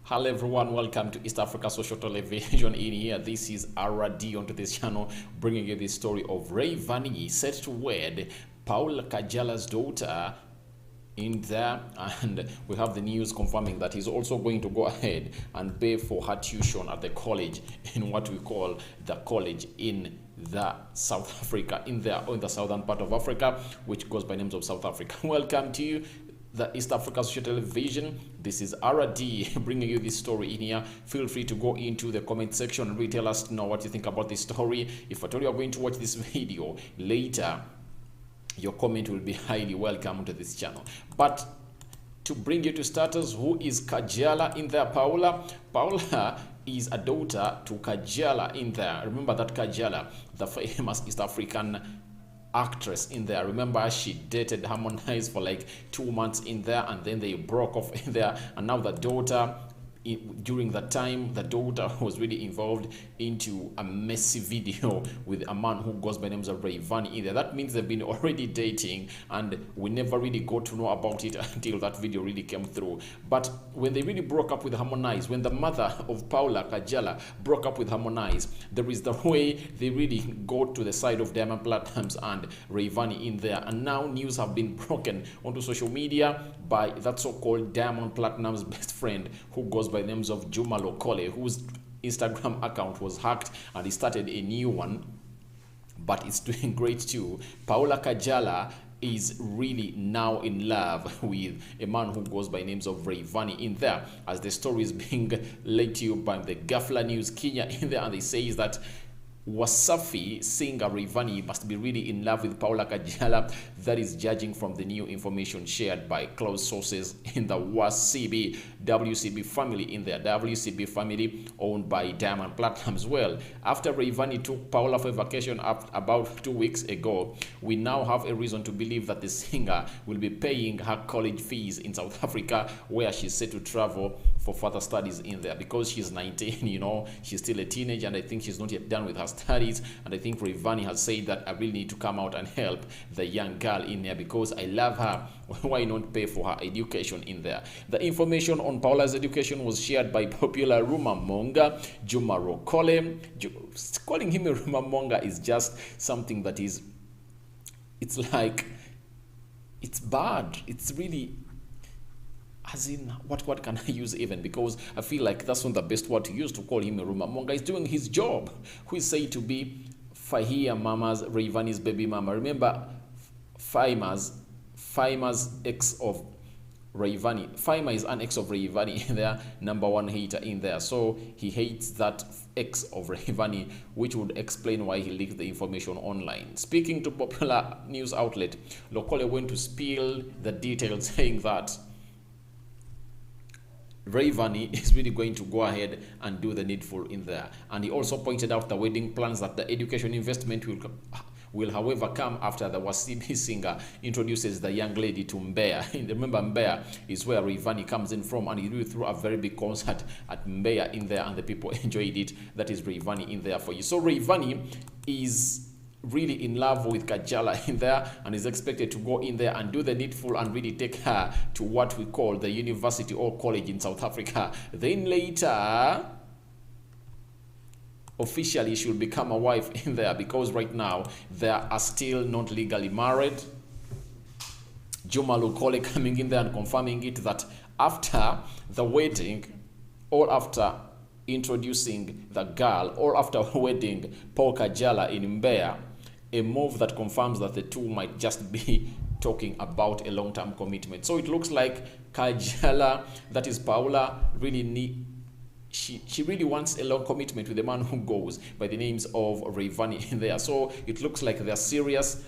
Hello everyone, welcome to East Africa Social Television. In here, this is RD onto this channel, bringing you the story of Rayvanny set to wed Paula Kajala's daughter in there, and we have the news confirming that he's also going to go ahead and pay for her tuition at the college in what we call the college in the South Africa, in the southern part of Africa, which goes by names of South Africa. Welcome to you, the East Africa Social Television. This is RD bringing you this story in here. Feel free to go into the comment section and really tell us know what you think about this story. If at all you are going to watch this video later, your comment will be highly welcome to this channel. But to bring you to starters, who is Kajala in there? Paula is a daughter to Kajala in there. Remember that Kajala, the famous East African actress in there. Remember, she dated Harmonize for like 2 months in there, and then they broke off in there, and now the daughter, during that time, the daughter was really involved into a messy video with a man who goes by names of Rayvanny in there. That means they've been already dating, and we never really got to know about it until that video really came through. But when they really broke up with Harmonize, when the mother of Paula, Kajala, broke up with Harmonize, there is the way they really go to the side of Diamond Platnumz and Rayvanny in there. And now news have been broken onto social media by that so-called Diamond Platnumz's best friend, who goes by names of Juma Lokole, whose Instagram account was hacked and he started a new one, but it's doing great too. Paula Kajala is really now in love with a man who goes by names of Rayvanny in there, as the story is being led to you by the Gafla News Kenya in there, and they say that Wasafi singer Rayvanny must be really in love with Paula Kajala. That is judging from the new information shared by close sources in the WCB family in there. WCB family owned by Diamond Platnumz. Well, after Rayvanny took Paula for vacation about 2 weeks ago, we now have a reason to believe that the singer will be paying her college fees in South Africa, where she's set to travel for further studies in there, because she's 19, you know, she's still a teenager, and I think she's not yet done with her studies. And I think Rayvanny has said that I really need to come out and help the young girl in there because I love her. Why not pay for her education in there? The information on Paula's education was shared by popular rumor monger Juma Lokole. Calling him a rumor monger is just something that is, it's like, it's bad. It's really, as in, what can I use even? Because I feel like that's not the best word to use to call him a rumor monger. He's doing his job. Who is said to be Fahia Mama's, Rayvanny's baby mama. Remember, Faima's ex of Rayvanny. Faima is an ex of Rayvanny, their #1 hater in there. So he hates that ex of Rayvanny, which would explain why he leaked the information online. Speaking to popular news outlet, Lokole went to spill the details, saying that Rayvanny is really going to go ahead and do the needful in there. And he also pointed out the wedding plans, that the education investment will however come after the Wasibi singer introduces the young lady to Mbeya. Remember, Mbeya is where Rayvanny comes in from, and he really threw a very big concert at Mbeya in there, and the people enjoyed it. That is Rayvanny in there for you. So Rayvanny is really in love with Kajala in there, and is expected to go in there and do the needful and really take her to what we call the university or college in South Africa. Then later, officially, she will become a wife in there, because right now they are still not legally married. Juma Lokole coming in there and confirming it, that after the wedding, or after introducing the girl, or after wedding Paul Kajala in Mbeya, a move that confirms that the two might just be talking about a long-term commitment. So it looks like Kajala, that is Paula, really she really wants a long commitment with a man who goes by the names of Rayvanny in there. So it looks like they're serious.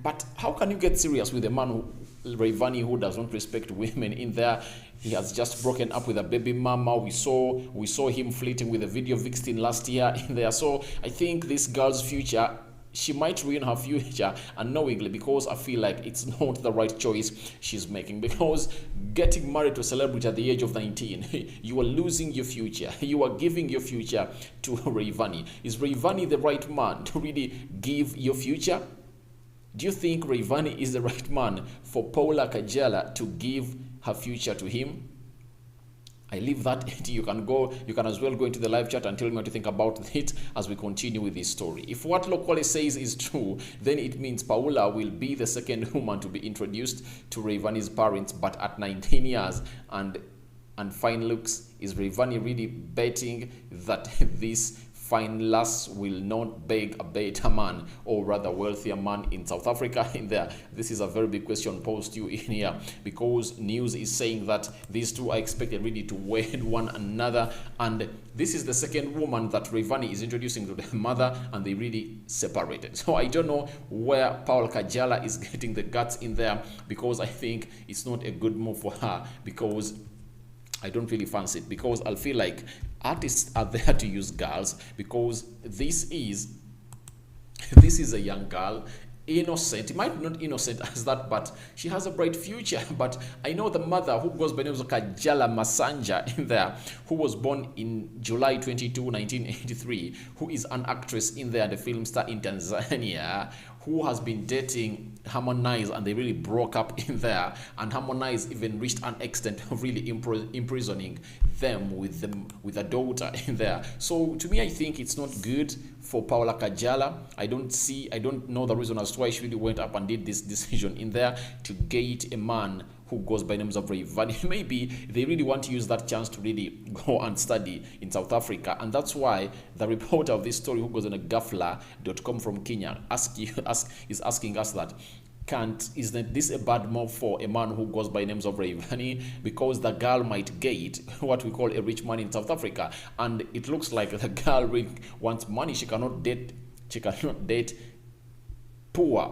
But how can you get serious with a man Rayvanny who does not respect women in there? He has just broken up with a baby mama. We saw him flirting with a video vixen last year in there. So I think this girl's future she might ruin her future unknowingly, because I feel like it's not the right choice she's making. Because getting married to a celebrity at the age of 19, you are losing your future. You are giving your future to Rayvanny. Is Rayvanny the right man to really give your future? Do you think Rayvanny is the right man for Paula Kajala to give her future to him? I leave that. You can as well go into the live chat and tell me what you think about it as we continue with this story. If what Locally says is true, then it means Paula will be the second woman to be introduced to Rayvanny's parents, but at 19 years and fine looks. Is Rayvanny really betting that this fine lass will not beg a better man, or rather wealthier man in South Africa in there? This is a very big question posed to you in here, because news is saying that these two are expected really to wed one another, and this is the second woman that Rayvanny is introducing to the mother, and they really separated. So I don't know where Paula Kajala is getting the guts in there, because I think it's not a good move for her, because I don't really fancy it, because I'll feel like artists are there to use girls, because this is a young girl, innocent. It might not innocent as that, but she has a bright future. But I know the mother, who goes by the name of Kajala Masanja in there, who was born in July 22, 1983, who is an actress in there, the film star in Tanzania, who has been dating Harmonize, and they really broke up in there, and Harmonize even reached an extent of really imprisoning them with a daughter in there. So to me, I think it's not good for Paula Kajala. I don't know the reason as to why she really went up and did this decision in there to gate a man who goes by names of Rayvanny. Maybe they really want to use that chance to really go and study in South Africa, and that's why the reporter of this story, who goes on a gafla.com from Kenya, is asking us that, isn't this a bad move for a man who goes by names of Rayvanny? Because the girl might gate what we call a rich man in South Africa, and it looks like the girl really wants money. She cannot date poor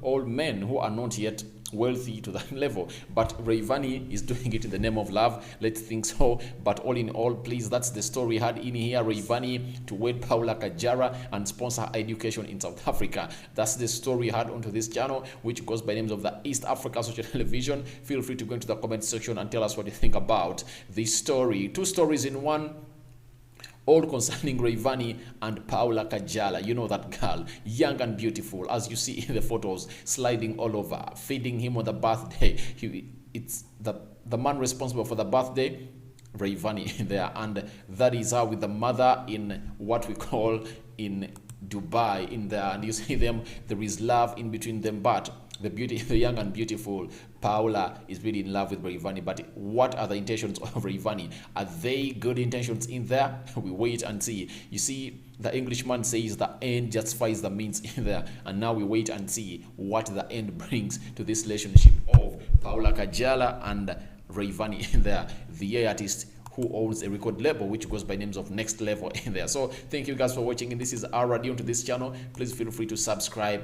old men who are not yet wealthy to that level. But Rayvanny is doing it in the name of love. Let's think so. But all in all, please, that's the story we had in here. Rayvanny to wed Paula Kajala and sponsor her education in South Africa. That's the story we had onto this channel, which goes by names of the East Africa Social Television. Feel free to go into the comment section and tell us what you think about this story. Two stories in one, all concerning Rayvanny and Paula Kajala. You know that girl, young and beautiful, as you see in the photos, sliding all over, feeding him on the birthday. It's the man responsible for the birthday, Rayvanny there, and that is how with the mother in what we call in Dubai in there, and you see them, there is love in between them, but the young and beautiful Paula is really in love with Rayvanny. But what are the intentions of Rayvanny? Are they good intentions in there? We wait and see. You see, the Englishman says the end justifies the means in there, and now we wait and see what the end brings to this relationship of Paula Kajala and Rayvanny in there, the artist who owns a record label which goes by names of Next Level in there. So thank you guys for watching, and this is our radio to this channel. Please feel free to subscribe.